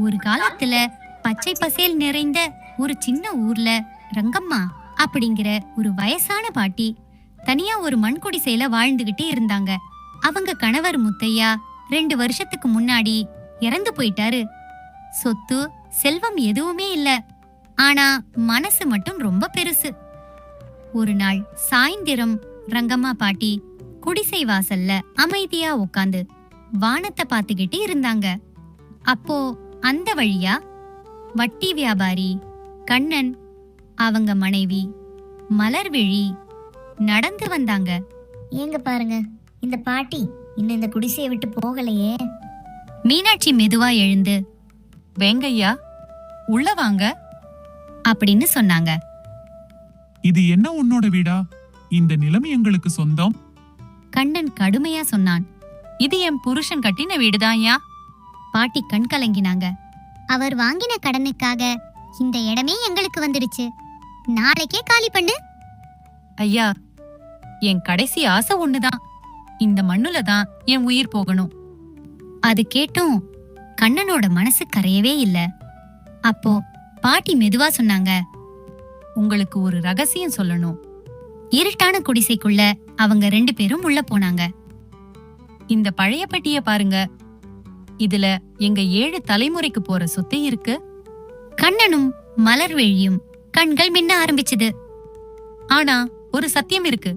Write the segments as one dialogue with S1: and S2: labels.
S1: ஒரு காலத்துல பச்சை பசேல் நிறைந்த ஒரு சின்ன ஊர்ல ரங்கம்மா அப்படிங்கிற ஒரு வயசான பாட்டி தனியா ஒரு மண் குடிசையில வாழ்ந்துகிட்டே இருந்தாங்க. அவங்க கணவர் முத்தையா 2 வருஷத்துக்கு முன்னாடி இறந்து போயிட்டாரு. சொத்து செல்வம் எதுவுமே இல்ல. ஆனா மனசு மட்டும் ரொம்ப பெருசு. ஒரு நாள் சாயந்திரம் ரங்கம்மா பாட்டி குடிசை வாசல்ல அமைதியா உட்காந்து வானத்தை பார்த்துக்கிட்டு இருந்தாங்க. அப்போ அந்த வழியா வட்டி வியாபாரி கண்ணன், அவங்க மனைவி மலர்விழி நடந்து வந்தாங்க.
S2: ஏங்க பாருங்க, இந்த பாட்டி இன்னும் இந்த குடிசையை விட்டு போகலையே.
S1: மீனாட்சி மெதுவா எழுந்து,
S3: வேங்கய்யா, உள்ள வாங்க
S1: அப்படின்னு சொன்னாங்க.
S4: இது என்ன உன்னோட வீடா? இந்த நிலம் எங்களுக்கு சொந்தம்.
S1: கண்ணன் கடுமையா சொன்னான்.
S3: இது என் புருஷன் கட்டின வீடுதான்யா.
S1: பாட்டி கண் கலங்கினாங்க.
S2: அவர் வாங்கின கடனுக்காக இந்த இடமே எங்களுக்கு வந்துடுச்சு. நாளைக்கே காலி பண்ணு.
S3: ஐயா, என் கடைசி ஆசை ஒண்ணுதான். இந்த மண்ணுல தான் என் உயிர் போகணும்.
S1: அது கேட்டும் கண்ணனோட மனசு கரையவே இல்ல. அப்போ பாட்டி மெதுவா சொன்னாங்க,
S3: உங்களுக்கு ஒரு ரகசியம் சொல்லணும்.
S1: இருட்டான குடிசைக்குள்ள அவங்க 2 பேரும் உள்ள போனாங்க.
S3: இந்த பழைய பெட்டிய பாருங்க. இதுல எங்க 7 தலைமுறைக்கு போற சொத்து இருக்கு.
S1: கண்ணனும் மலர்விழியும் கண்கள் மின்ன ஆரம்பிச்சது.
S3: ஆனா ஒரு சத்தியம் இருக்கு.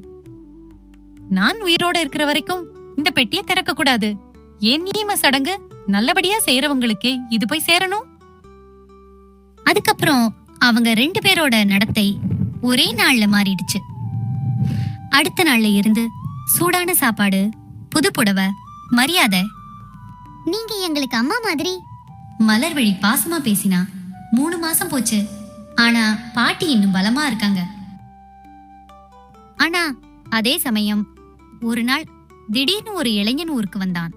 S3: நான் உயிரோட இருக்கிற வரைக்கும் இந்த பெட்டியை திறக்க கூடாது. என் நியம சடங்கு நல்லபடியா செய்யறவங்களுக்கே இது போய் சேரணும்.
S1: அதுக்கப்புறம் அவங்க 2 பேரோட நடத்தை ஒரே நாள்ல மாறிடுச்சு. அடுத்த நாள்ல இருந்து சூடான சாப்பாடு, புது புடவை, மரியாதை.
S2: நீங்க எங்களுக்கு அம்மா மாதிரி.
S1: மலர்விழி பாசமா பேசினா. 3 மாசம் போச்சு. ஆனா பாட்டி இன்னும் பலமா இருக்காங்க. ஆனா அதே சமயம் ஒரு நாள் திடீர்னு ஒரு இளைஞன் ஊருக்கு வந்தான்.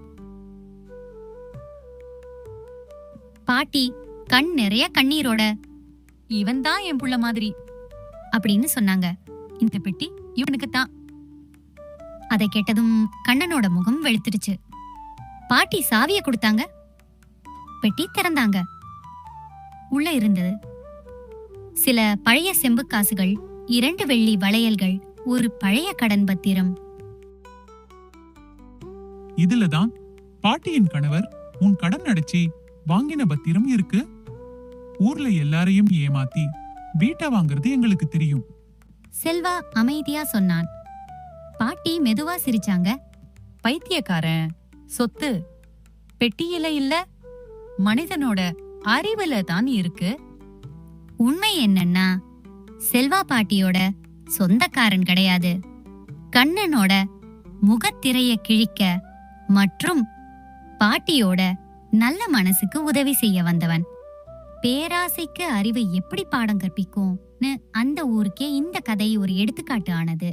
S1: பாட்டி கண் நிறைய கண்ணீரோட,
S3: இவன் தான் என் புள்ள மாதிரி
S1: அப்படின்னு சொன்னாங்க.
S3: இந்த பெட்டி இவனுக்கு தான்.
S1: அதை கேட்டதும் கண்ணனோட முகம் வெளுத்துடுச்சு. பாட்டி சாவிய கொடுத்தாங்க. பெட்டி திறந்தாங்க. உள்ள இருந்தது சில பழைய செம்பு காசுகள், 2 வெள்ளி வளையல்கள், ஒரு பழைய கடன் பத்திரம்.
S4: இதுலதான் பாட்டியின் கணவர் உன் கடன் அடைச்சி வாங்கின பத்திரம் இருக்கு. ஊர்ல எல்லாரையும் ஏமாத்தி வீட்டை வாங்குறது எங்களுக்கு தெரியும்.
S1: செல்வா அமைதியா சொன்னான். பாட்டி மெதுவா சிரிச்சாங்க.
S3: பைத்தியக்காரன், சொத்து பெட்டியில இல்ல, மனிதனோட அறிவுல தான் இருக்கு.
S1: உண்மை என்னன்னா, செல்வா பாட்டியோட சொந்தக்காரன் கிடையாது. கண்ணனோட முகத்திரைய கிழிக்க மற்றும் பாட்டியோட நல்ல மனசுக்கு உதவி செய்ய வந்தவன். பேராசைக்கு அறிவு எப்படி பாடம் கற்பிக்கும்னு அந்த ஊருக்கே இந்த கதை ஒரு எடுத்துக்காட்டு ஆனது.